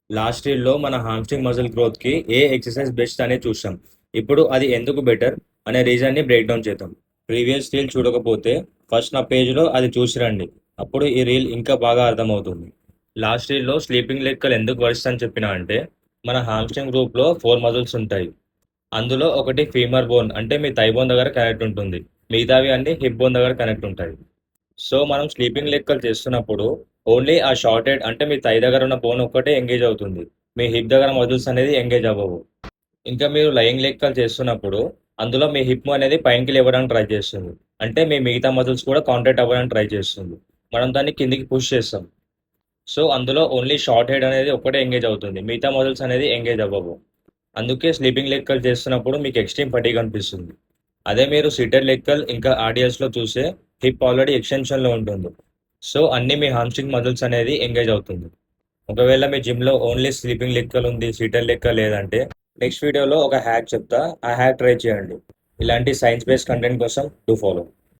Last ఇయర్లో మన hamstring muscle గ్రోత్కి ఏ ఎక్సర్సైజ్ బెస్ట్ అనేది చూసాం. ఇప్పుడు అది ఎందుకు బెటర్ అనే రీజన్ని బ్రేక్ డౌన్ చేద్దాం. ప్రీవియస్ రీల్ చూడకపోతే ఫస్ట్ నా పేజ్లో అది చూసి రండి. అప్పుడు ఈ రీల్ ఇంకా బాగా అర్థమవుతుంది. లాస్ట్ రీల్లో స్లీపింగ్ లెక్కలు ఎందుకు వర్స్ట్ అని చెప్పినా అంటే, మన హామ్స్ట్రింగ్ గ్రూప్లో 4 మజిల్స్ ఉంటాయి. అందులో ఒకటి ఫీమర్ బోన్ అంటే మీ థై బోన్ దగ్గర కనెక్ట్ ఉంటుంది. మిగతావి అన్ని హిప్ బోన్ దగ్గర కనెక్ట్ ఉంటాయి. సో మనం స్లీపింగ్ లెక్కలు చేస్తున్నప్పుడు ఓన్లీ ఆ షార్ట్ హెడ్ అంటే మీ థై దగ్గర ఉన్న బోన్ ఒక్కటే ఎంగేజ్ అవుతుంది. మీ హిప్ దగ్గర మజిల్స్ అనేది ఎంగేజ్ అవ్వవు. ఇంకా మీరు లయింగ్ లెక్కలు చేస్తున్నప్పుడు అందులో మీ హిప్ అనేది పైకి లేవడానికి ట్రై చేస్తుంది. అంటే మీ మిగతా మజిల్స్ కూడా కాంటాక్ట్ అవ్వడానికి ట్రై చేస్తుంది. మనం దాన్ని కిందికి పుష్ చేస్తాం. సో అందులో ఓన్లీ షార్ట్ హెడ్ అనేది ఒక్కటే ఎంగేజ్ అవుతుంది. మిగతా మజిల్స్ అనేది ఎంగేజ్ అవ్వవు. అందుకే స్లీపింగ్ లెక్కలు చేస్తున్నప్పుడు మీకు ఎక్స్ట్రీమ్ ఫటీగ్ అనిపిస్తుంది. అదే మీరు సిటర్ లెక్కలు ఇంకా ఆర్డియస్లో చూసే హిప్ ఆల్రెడీ ఎక్స్టెన్షన్లో ఉంటుంది. సో అన్ని మీ హామ్స్ట్రింగ్ మజిల్స్ అనేది ఎంగేజ్ అవుతుంది. ఒకవేళ మీ జిమ్లో ఓన్లీ స్లీపింగ్ లెక్కలు ఉంది, సిటర్ లెక్క లేదంటే నెక్స్ట్ వీడియోలో ఒక హ్యాక్ చెప్తా. ఆ హ్యాక్ ట్రై చేయండి. ఇలాంటి సైన్స్ బేస్డ్ కంటెంట్ కోసం డూ ఫాలో.